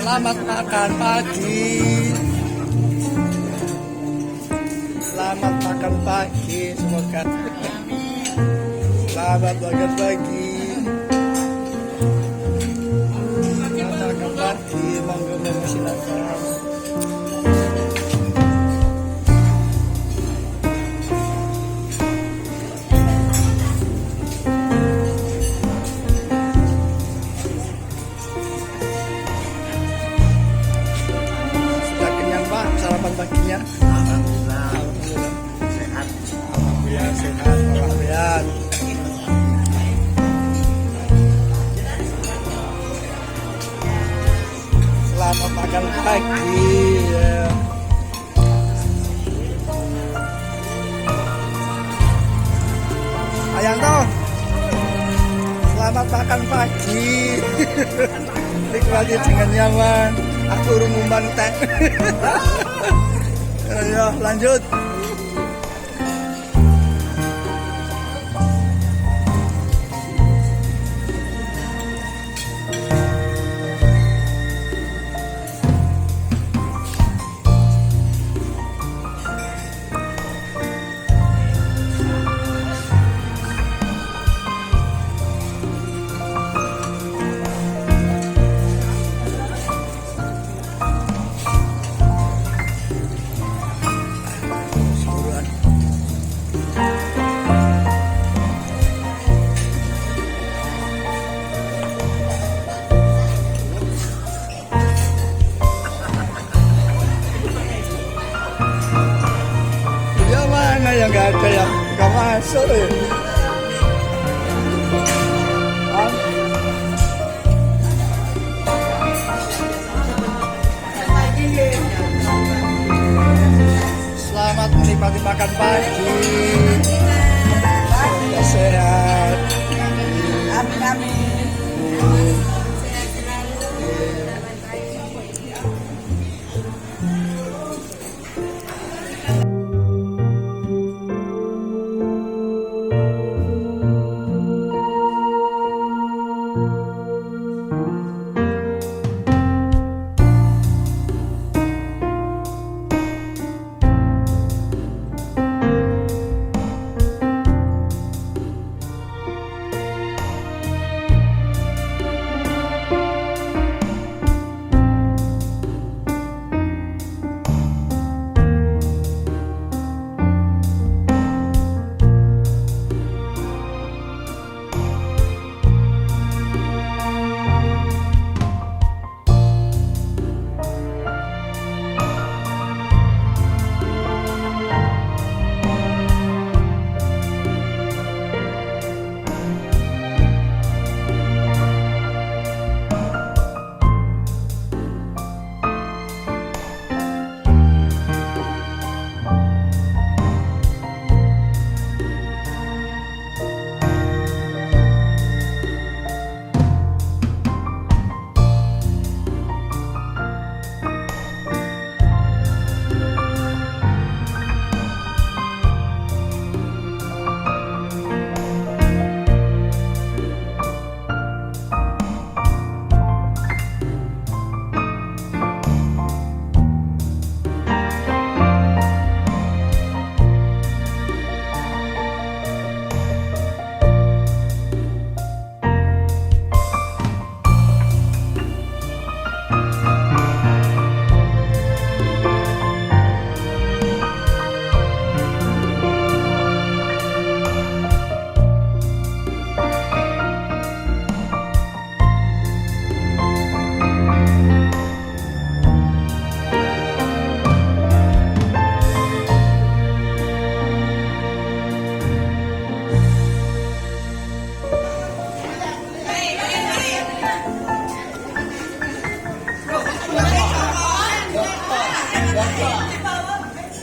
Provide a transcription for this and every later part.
Selamat makan pagi. Selamat makan pagi, semoga. Selamat makan pagi. Selamat makan pagi, monggo silakan. Sarapan paginya. Alhamdulillah. Sehat. Alhamdulillah sehat. Alhamdulillah. Selamat makan pagi. Ya. Ayanto, selamat makan pagi. Nikmati dengan nyaman. Aku rumumban teh. Ayo lanjut. Yang nggak ada yang nggak masuk ya. Selamat menikmati makan pagi. Sehat. Amin amin.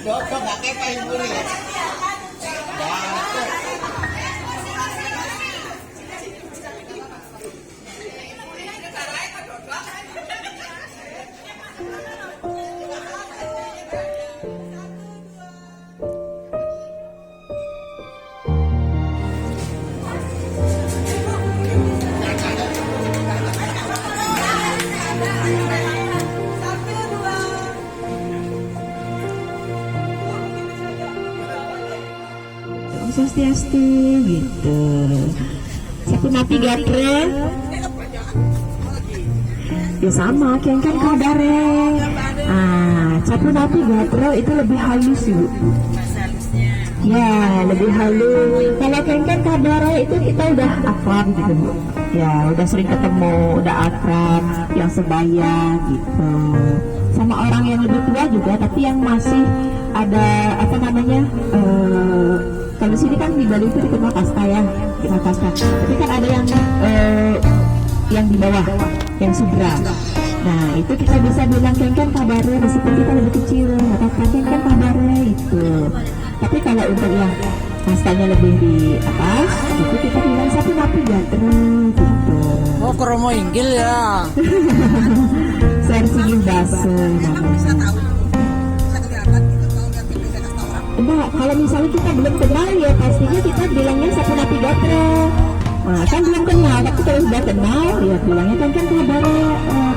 Dok, nggak kepa ibu nih. Swastiastu gitu. Sapunapi gatre. Ya sama, kengken kadare. Sapunapi gatre itu lebih halus ibu. Ya, lebih halus. Kalau kengken kadare itu kita udah akrab gitu bu. Ya, udah sering ketemu, udah akrab, yang sebaya gitu. Sama orang yang lebih tua juga, tapi yang masih ada apa namanya? Kalau sini kan di Bali itu dikenal kasta ya, dikenal kasta. Tapi kan ada yang di bawah, yang sudra. Nah itu kita bisa bilang kengken kabare, meskipun kita lebih kecil, apa kengken kabare itu. Tapi kalau untuk yang kastanya lebih di atas, itu kita bilang sapunapi gatre gitu. Oh, kromo inggil ya. Versi bahasa namanya. Enggak, kalau misalnya kita belum kenal ya pastinya kita bilangnya sapunapi gatre. Nah, kan belum kenal, tapi kalau sudah kenal ya bilangnya kan kabare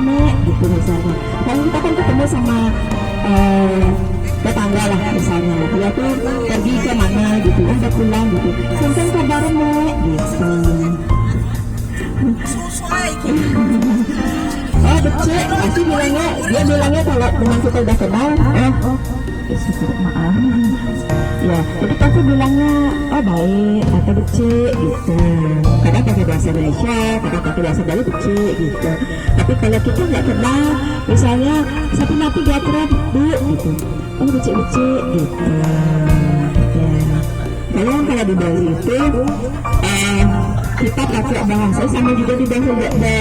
nek gitu misalnya. Kalau kita kan ketemu sama tetangga lah misalnya, dia tuh pergi ke mana gitu, udah pulang gitu, kan kabare nek gitu. Oh becek, pasti bilangnya, dia bilangnya kalau dengan kita udah kenal, maaf. Ya, jadi pasti bilangnya oh baik atau becek gitu. Kadang pakai bahasa Indonesia, kadang pakai bahasa Bali becek gitu. Tapi kalau kita nggak kenal, misalnya sapunapi gatre bu gitu, oh becek gitu. Ya, kalau di Bali itu kita pakai bahasa sama juga di bahasa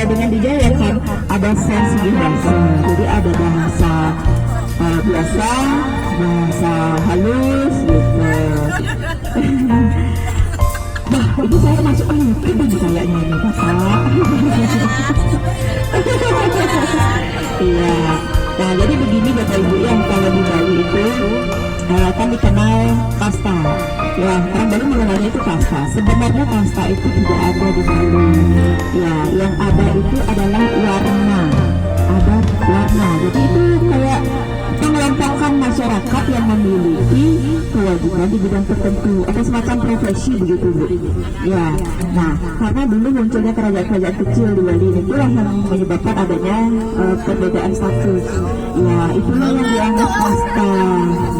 dengan di Jawa kan ada sensi bahasa. Jadi ada bahasa biasa, bahasa halus gitu. Bah, ini saya masuk YouTube ini kayaknya ini Bapak. Iya. Nah, jadi begini Bapak Ibu yang kalau di Bali itu kan dikenal kasta. Ya, orang Bali mengenalnya itu kasta. Sebenarnya kasta itu tidak ada di Bali. Ya, yang ada itu adalah warna. Ada warna. Jadi itu kayak mengelompokkan masyarakat yang memiliki kewajiban di bidang tertentu atau semacam profesi begitu bu. Ya, nah karena dulu munculnya kerajaan-kerajaan kecil di Bali itulah yang menyebabkan adanya perbedaan status. Ya, itulah yang dianggap kasta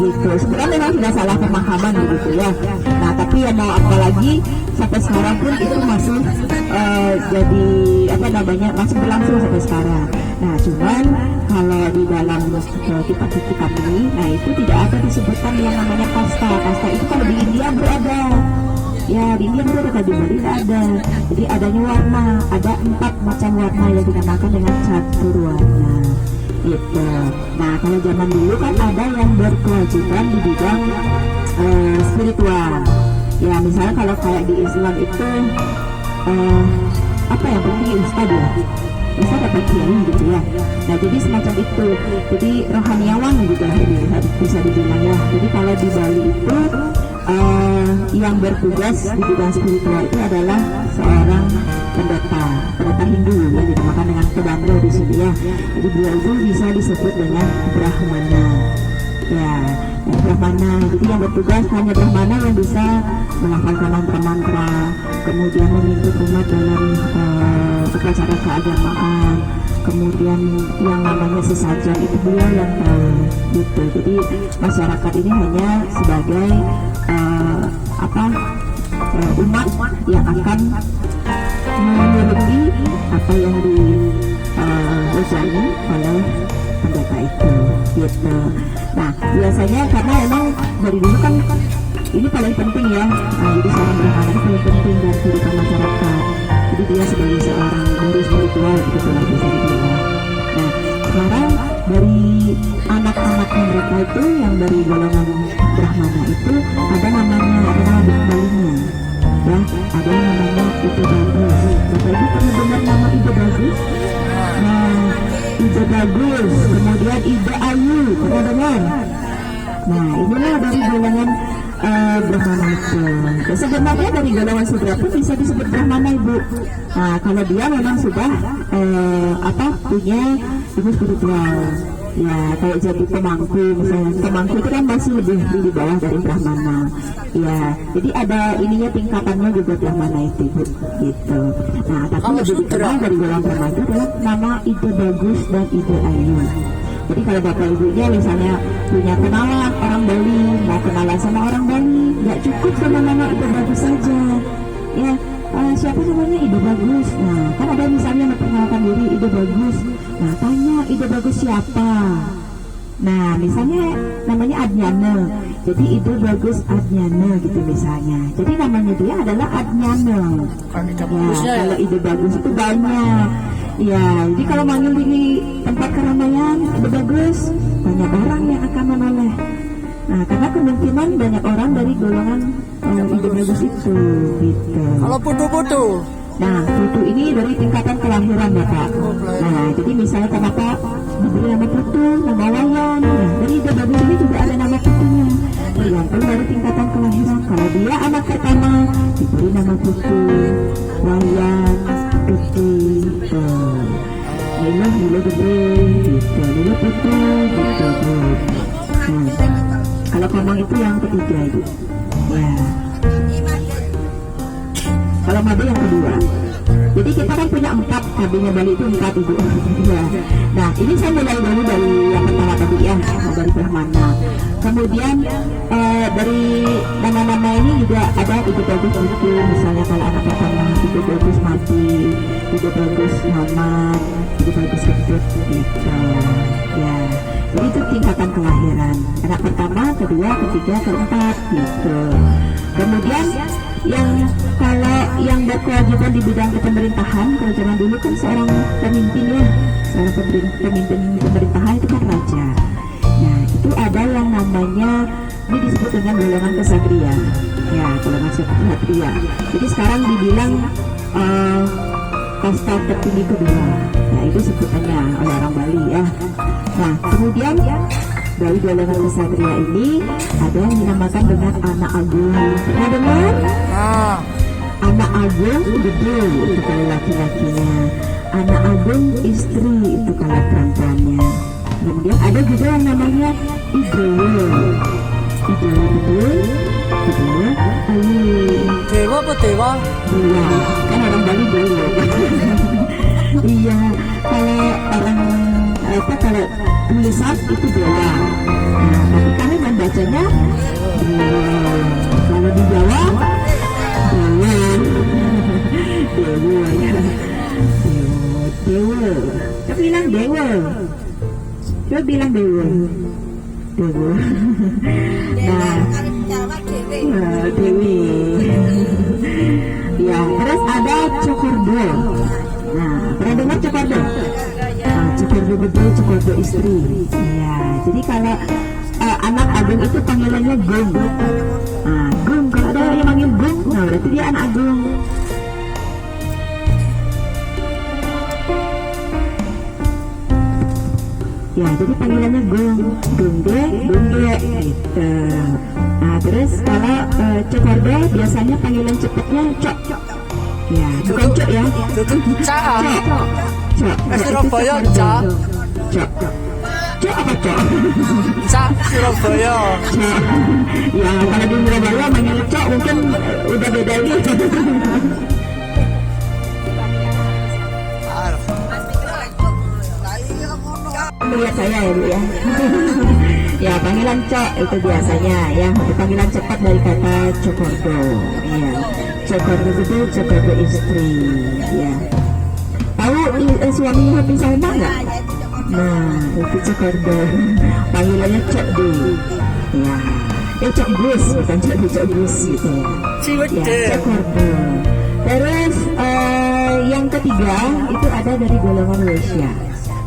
gitu. Sebenarnya memang sudah salah pemahaman begitu ya. Nah tapi ya mau apa lagi sampai sekarang pun itu masih jadi apa namanya masih berlangsung sampai sekarang. Nah cuman kalau di dalam kitab-kitab ini, nah itu tidak ada disebutkan yang namanya kasta. Kasta itu kalau di India berada. Ya di India berada, kalau di Bali tidak ada. Jadi adanya warna, ada 4 macam warna yang dinamakan dengan catur warna. Gitu. Nah kalau zaman dulu kan ada yang berkewajiban di bidang spiritual. Ya misalnya kalau kayak di Islam itu apa yang penting ustad ya. Bisa dapat kiai gitu ya. Nah jadi semacam itu. Jadi rohaniawan gitu lah ini bisa dibilang ya. Jadi kalau di Bali itu yang bertugas di bidang spiritual itu adalah seorang pendeta Hindu yang dinamakan dengan Pedandro di sini ya. Jadi beliau itu bisa disebut dengan Brahmana. Ya, Brahmana. Jadi yang bertugas hanya Brahmana yang bisa melafalkan mantra-mantra, kemudian memimpin umat dalam upacara keagamaan, kemudian yang namanya sesajen itu beliau yang tahu gitu. Jadi masyarakat ini hanya sebagai umat yang akan menuruti apa yang diucapkan oleh pendeta itu gitu. Nah biasanya karena emang dari dulu kan ini paling penting ya. Nah, jadi seorang Brahmana itu paling penting dari kehidupan masyarakat. Jadi dia sebagai seorang guru spiritual gitu lah bisa dibilang. Nah sekarang dari anak-anaknya mereka itu yang dari golongan Brahmana itu ada namanya, ada nama kembalinya ya, ada yang namanya Ide Bagus. Bapak Ibu pernah dengar nama Ide Bagus? Nah Ide Bagus, kemudian Ide Ayu, pernah dengar? Nah inilah dari golongan Brahmana itu. Ya, sebenarnya dari golongan Sudra pun bisa disebut Brahmana ibu. Nah kalau dia memang sudah punya ilmu spiritual. Ya kayak jadi pemangku misalnya, pemangku itu kan masih lebih di bawah dari Brahmana. Ya jadi ada ininya tingkatannya juga Brahmana itu Bu, gitu. Nah tapi Kalau lebih Sudra? dikenal dari golongan Brahmana itu adalah nama ide bagus dan ide ayu. Jadi kalau bapak ibunya misalnya punya kenalan orang Bali, mau kenalan sama orang Bali, nggak cukup sama nama ide bagus saja. Ya, siapa namanya ide bagus? Nah, kan ada misalnya memperkenalkan diri ide bagus. Nah, tanya ide bagus siapa? Nah, misalnya namanya Adnyana. Jadi ide bagus Adnyana gitu misalnya. Jadi namanya dia adalah Adnyana. Kandidat Ya, bagusnya ya. kalau ide bagus itu banyak. Ya, jadi kalau manggil di tempat keramaian ide bagus, banyak orang yang akan menoleh. Nah, karena kemungkinan banyak orang dari golongan ide bagus itu, gitu. Kalau putu-putu. Nah, putu ini dari tingkatan kelahiran ya Pak. Nah, jadi misalnya kenapa diberi nama putu, nama wayan. Nah, dari ide bagus ini juga ada nama putunya. Tergantung dari tingkatan kelahiran. Kalau dia anak pertama, diberi nama putu, wayan, putu, Nilo gede, gitu. Nilo putu, gitu. Kalau Komang itu yang ketiga itu. Ya. Kalau Made yang kedua. Jadi kita kan punya 4, KB-nya Bali itu 4 Ibu. Ya. Nah, ini saya mulai dulu dari yang pertama tadi ya, dari Brahmana. Kemudian dari nama-nama ini juga ada ide bagus itu, misalnya kalau anak pertama ide bagus mati, ide bagus Muhammad, ide bagus Ketut, gitu. Ya. Jadi itu tingkatan kelahiran. Anak pertama, kedua, ketiga, keempat, gitu. Kemudian yang kalau yang berkewajiban di bidang kepemerintahan, kalau zaman dulu kan seorang pemimpin ya, seorang pemimpin pemerintahan itu kan raja. Nah itu ada yang namanya, ini disebut dengan golongan kesatria. Ya, golongan kesatria. Jadi sekarang dibilang kasta tertinggi kedua. Nah itu sebutannya oleh orang Bali ya. Nah kemudian dari golongan kesatria ini ada yang dinamakan dengan anak agung. Pernah dengar? Nah, Anak agung gede itu kalau laki-lakinya, anak agung istri itu kalau perempuannya. Kemudian ada juga yang namanya idewa. Idewa gede, idewa ayu. dewa apa dewa? Iya, kan orang Bali dewa. Iya, kalau orang kalau tulisan itu dewa. Nah, tapi kami membacanya dewa. Kalau di Jawa dewa, dewa ya, dewa. Coba bilang dewa. Coba bilang dewa. Dewa. Nah, Dewi. Ya, terus ada Cokordo. Nah, pernah dengar Cokordo? Nah, Cokordo gede, Cokordo istri. Ya, jadi kalau anak agung itu panggilannya Gung. Nah, Gung, kalau ada yang manggil Gung, nah berarti dia anak agung. Ya, jadi panggilannya Gung, Gungde, gitu. Nah, terus kalau Cokordo biasanya panggilan cepatnya Cok. Ya, bukan Cok ya. Itu cak. Cok. Surabaya, itu Cak. Cok. Cok apa Cok? Cak Surabaya. Cok. Ya, kalau di Surabaya manggil Cok mungkin udah beda gitu. Melihat saya ya Bu ya. Ya, panggilan Cok itu biasanya ya, panggilan cepat dari kata Cokordo. Ya, Cokordo itu Cokordo istri. Ya, tahu suaminya Happy Salma nggak? Nah, itu Cokordo. Panggilannya Cok D. Ya, Cok Gus, bukan Cok D, Cok Gus gitu ya. Ya, Cokordo. Terus yang ketiga itu ada dari golongan Wesya.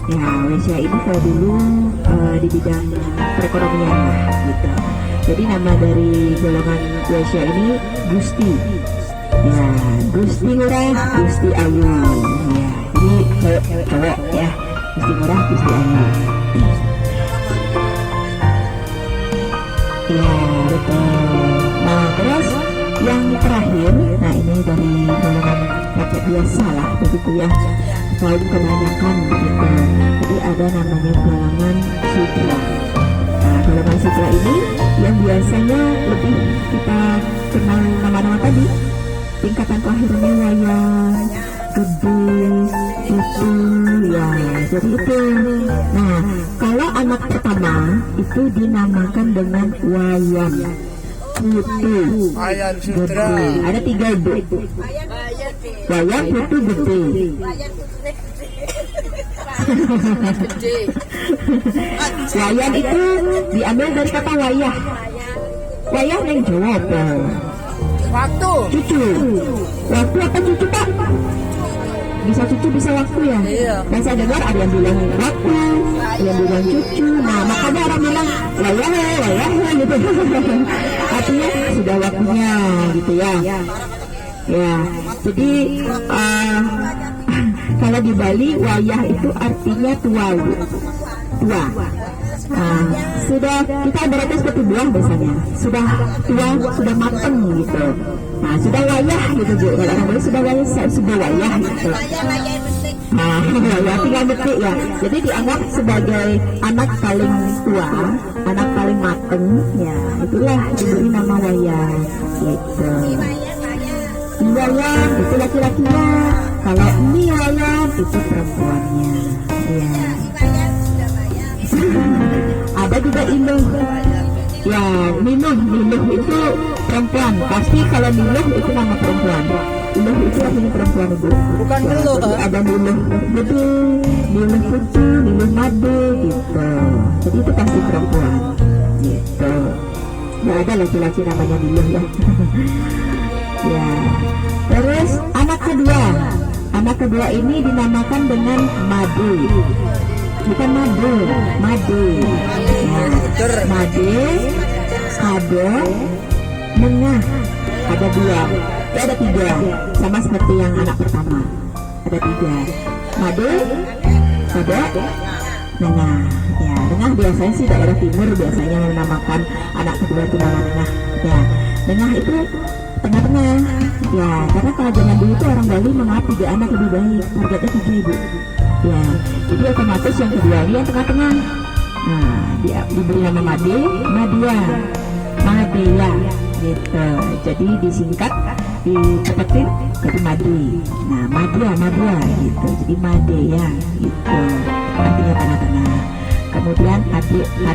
Ya, Wesya ini kalau dulu di bidang perekonomian lah gitu. Jadi nama dari golongan Wesya ini Gusti. Ya, Gusti Murah, Gusti Ayu. Ya, jadi cowok ya, Gusti Murah, Gusti Ayu. Ya, betul. Nah, terus yang terakhir, nah ini dari golongan rakyat biasa lah begitu ya, kaum kebanyakan gitu. Jadi ada namanya golongan biasanya lebih kita kenal nama-nama tadi. Tingkatan kelahirannya wayang, gede, itu, ya. Jadi itu. Nah, kalau anak pertama itu dinamakan dengan wayang putu Ayan Sutra. gede. Ada 3 ibu. Wayang putu gede. Wayang itu diambil dari kata wayah. Wayah yang Jawa apa? Waktu. Cucu. Waktu apa cucu Pak? Bisa cucu bisa waktu ya. Iya. Dan saya dengar ada yang bilang waktu, ada yang bilang cucu. Nah makanya orang bilang wayah gitu. Artinya sudah waktunya gitu ya. Ya. Jadi kalau di Bali wayah itu artinya tua. Nah, sudah kita berarti seperti buah biasanya sudah tua, sudah mateng gitu. Nah sudah wayah gitu Bu, kalau orang Bali sudah wayah gitu. Nah ya tinggal detik ya. Jadi dianggap sebagai anak paling tua, anak paling mateng ya, itulah diberi nama wayah gitu. Wayah itu laki-lakinya, kalau ini wayah itu perempuannya ya. Ada juga iluh. Ya, Ninuh itu perempuan. Pasti kalau Ninuh itu nama perempuan. Iluh itu artinya perempuan Ibu. Bukan Ya, Niluh, jadi toh? ada Ninuh gede, Ninuh putu, Ninuh made gitu. Jadi itu pasti perempuan. Gitu. Nggak ada laki-laki namanya Ninuh ya. Ya. Terus anak kedua. Anak kedua ini dinamakan dengan Made. Bukan made, ya, made, kado, nengah, ada 2, ada 3, sama seperti yang anak pertama, ada 3, made, kado, nengah, ya, nengah biasanya sih daerah timur biasanya menamakan anak kedua itu nama nengah, ya, nengah itu tengah-tengah, ya, karena kalau zaman dulu itu orang Bali menganggap 3 anak lebih baik, targetnya 3 Ibu. Ya, jadi otomatis yang kedua ini yang tengah-tengah. Nah, dia diberi nama Made, Madea, gitu. Jadi disingkat, dipetik jadi Made. Nah, Madea, gitu. Jadi Madea, gitu. Artinya tengah-tengah. Kemudian adik, nah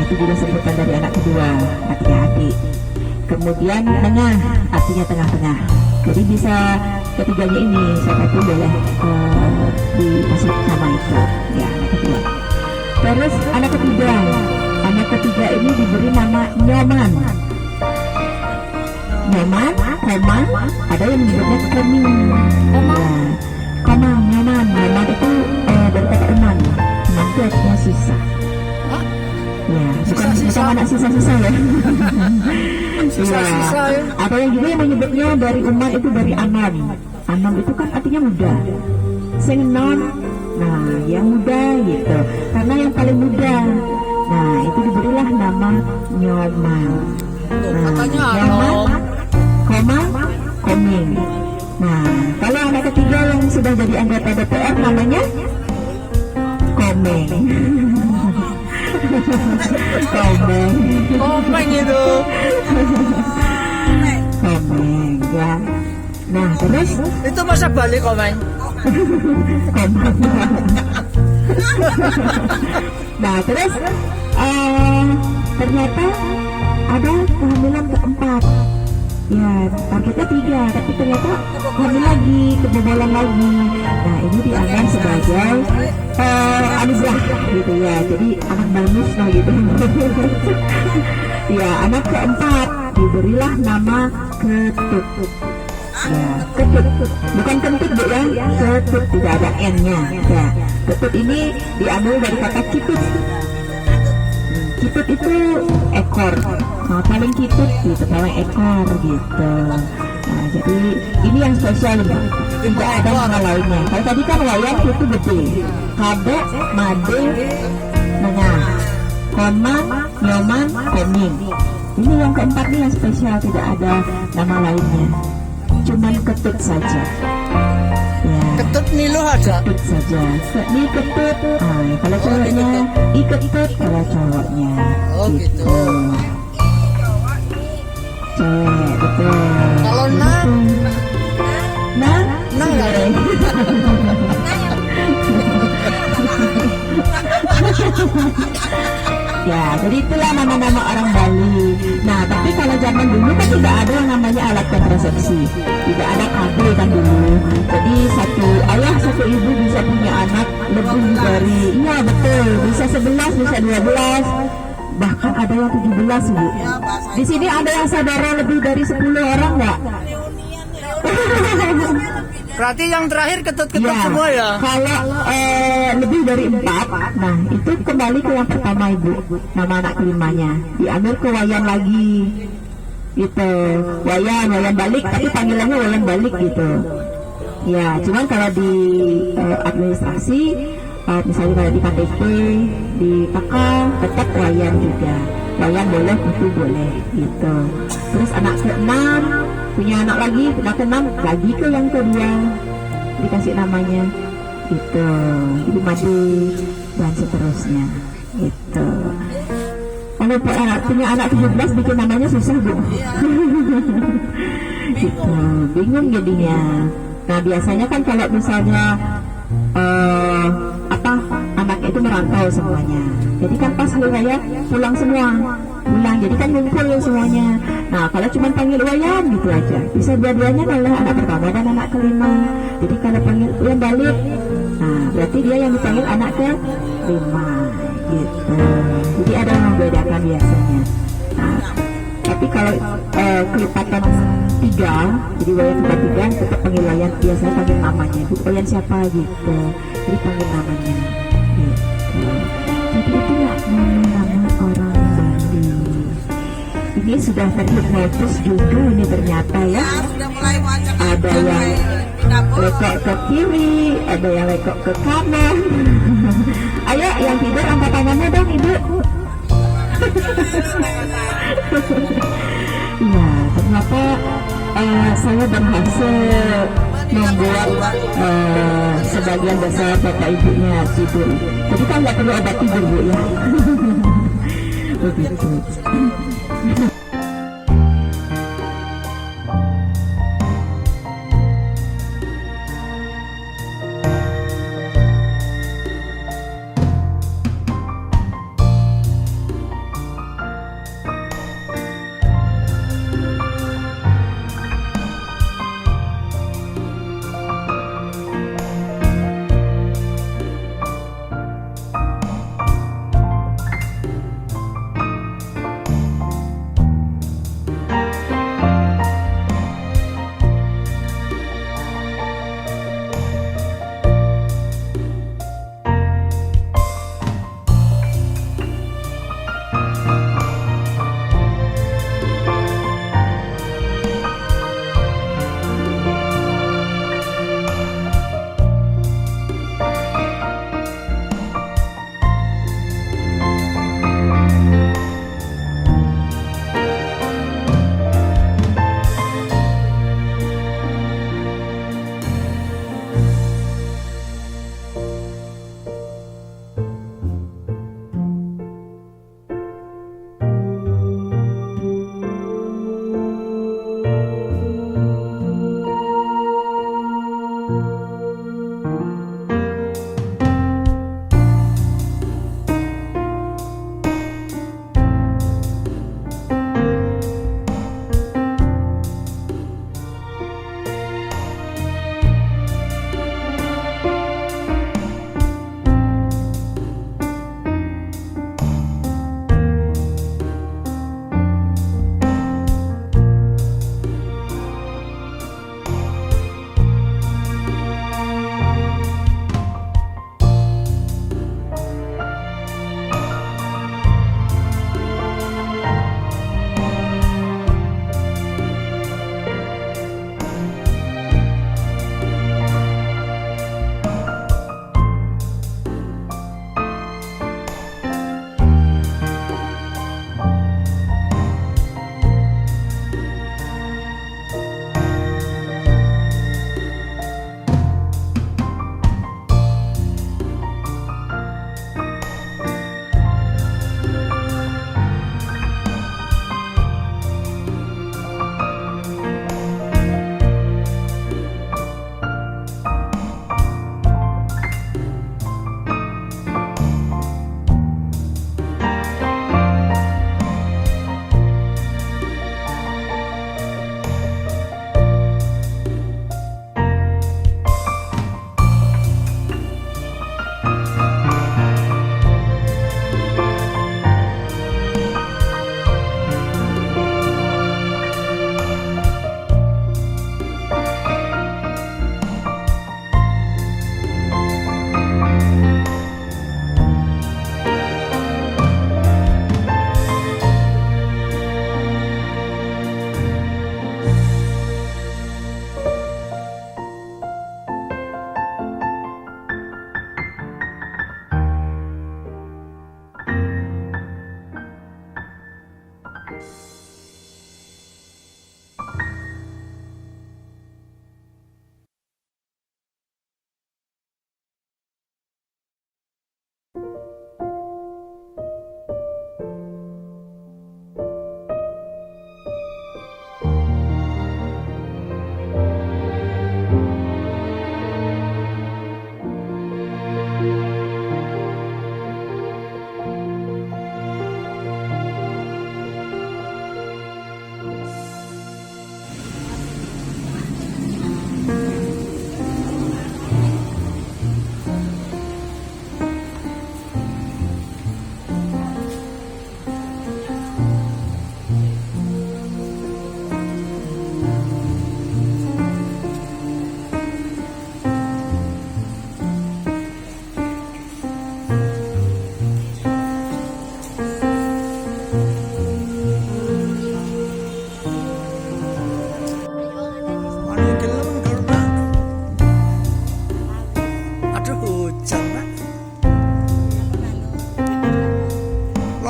itu juga sebutan dari anak kedua, artinya adik. Kemudian tengah, artinya tengah-tengah. Jadi bisa ketiganya ini siapapun boleh dikasih nama itu ya, anak kedua. Terus anak ketiga ini diberi nama Nyoman, Komang, ada yang menyebutnya Koming ya. Nyoman itu dari kata eman itu artinya sisa ya, bukan anak sisa-sisa ya. Sisa-sisa ya. Ada yang juga yang menyebutnya dari umat itu dari Anam itu kan artinya muda. Sengnon, nah yang muda gitu, karena yang paling muda. Nah itu diberilah nama Nyoman. Nah, Nyoman, Koming. Nah kalau anak ketiga yang sudah jadi anggota DPR namanya Komeng. Komeng itu. Komeng ya. Nah terus Itu masa Bali komeng. Nah terus ternyata ada kehamilan keempat. Ya targetnya 3, tapi ternyata hamil lagi, kebobolan lagi. Nah ini dianggap sebagai anugerah gitu ya. Jadi anak bagus lah gitu. Ya anak keempat diberilah nama Ketut. Ya, Ketut, bukan kentut Bu ya, Ketut, tidak ada N-nya. Ya, Ketut ini diambil dari kata kitut. Kitut itu ekor, nah, paling kitut gitu, paling ekor gitu. Nah, jadi ini yang spesial Mbak, tidak ada nama lainnya. Kalau tadi kan wayang itu gede, kado, made, nengah, komang, nyoman, koming. Ini yang keempat nih yang spesial, tidak ada nama lainnya, cuman Ketut saja. Ya. Ketut Niluh ada. Ketut saja. Ini Ketut. Kalau ceweknya Iketut, kalau cowoknya. Oh, gitu. Cewek, betul. Kalau nah, Nah, nah nggak ada. ya, jadi itulah nama-nama orang Bali. Nah, tapi kalau zaman dulu kan tidak ada yang namanya alat kontrasepsi, tidak ada KB kan dulu. Jadi satu ayah satu ibu bisa punya anak lebih dari, iya betul, bisa 11, bisa 12, bahkan ada yang 17 bu. Di sini ada yang saudara lebih dari 10 orang nggak? Berarti yang terakhir ketut-ketut Ya, semua ya. kalau lebih dari 4, nah itu kembali ke yang pertama ibu, nama anak kelimanya diambil ke wayan lagi, gitu. Wayan balik, tapi panggilannya wayan balik gitu. Ya, cuman kalau di administrasi, misalnya kalau di KTP, di KK tetap wayan juga. Wayan boleh, itu boleh gitu. Terus anak ke-6 punya anak lagi, anak ke-6 lagi ke yang kedua dikasih namanya gitu, ibu madu dan seterusnya gitu. Kalau punya anak 17 bikin namanya susah bu. Gitu, bingung jadinya. Nah biasanya kan kalau misalnya anaknya itu merantau semuanya, jadi kan pas hari raya pulang semua, jadi kan ngumpul semuanya. Nah kalau cuma panggil wayan gitu aja, bisa dua-duanya adalah anak pertama dan anak kelima. Jadi kalau panggil wayan balik, nah berarti dia yang dipanggil anak ke-5 gitu. Jadi ada yang membedakan biasanya. Nah, tapi kalau kelipatan 3, jadi wayan juga 3, tetap panggil wayan, biasanya panggil namanya, bu wayan siapa gitu, jadi panggil namanya gitu. Jadi itulah nama-nama orang Bali. Ini sudah terhipnotis juga ini ternyata ya. Ada yang lekok ke kiri, ada yang lekok ke kanan. Ayo yang tidur angkat tangannya dong ibu. Ya, ternyata saya berhasil membuat sebagian besar bapak ibunya tidur. Jadi kan nggak perlu obat tidur bu ya. Begitu.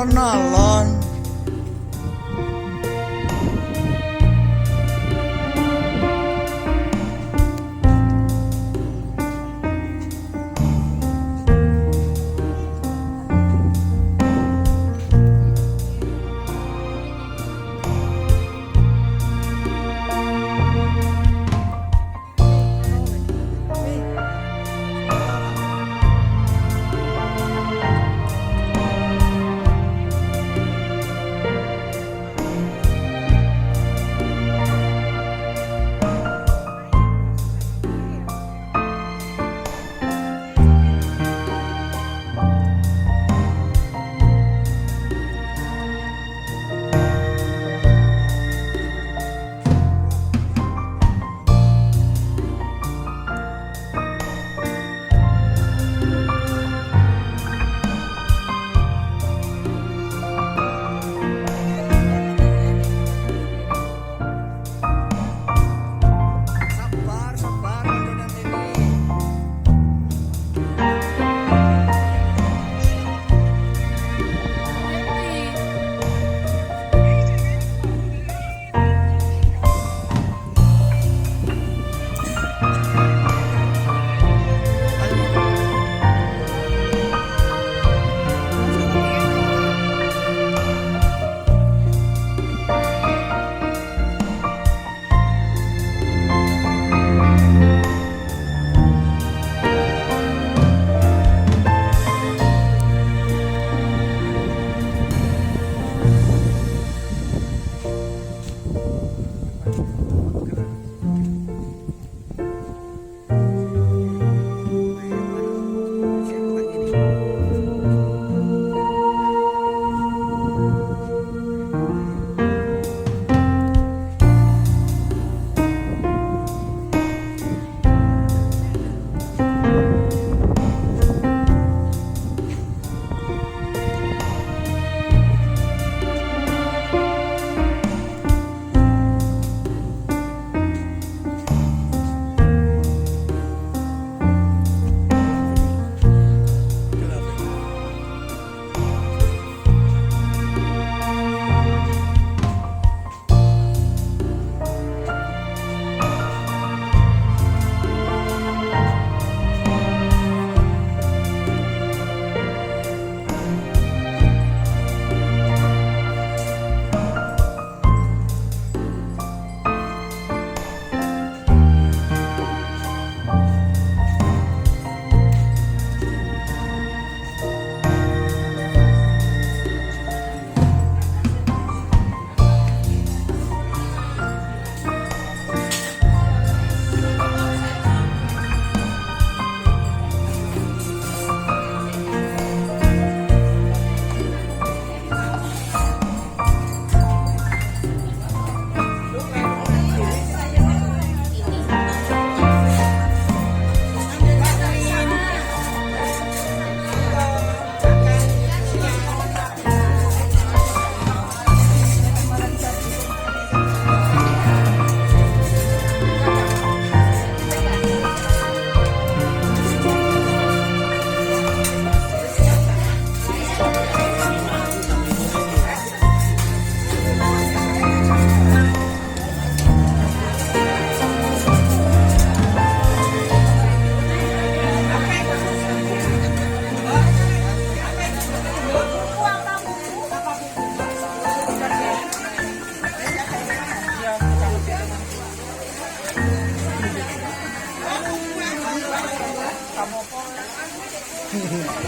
alon-alon. Sabar, sabar, nanti ini.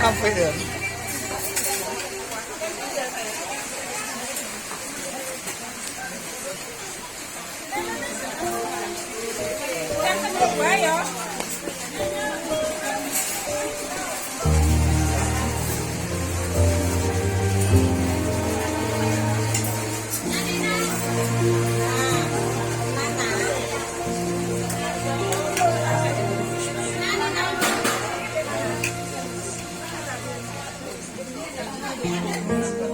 Apa ya? Thank you.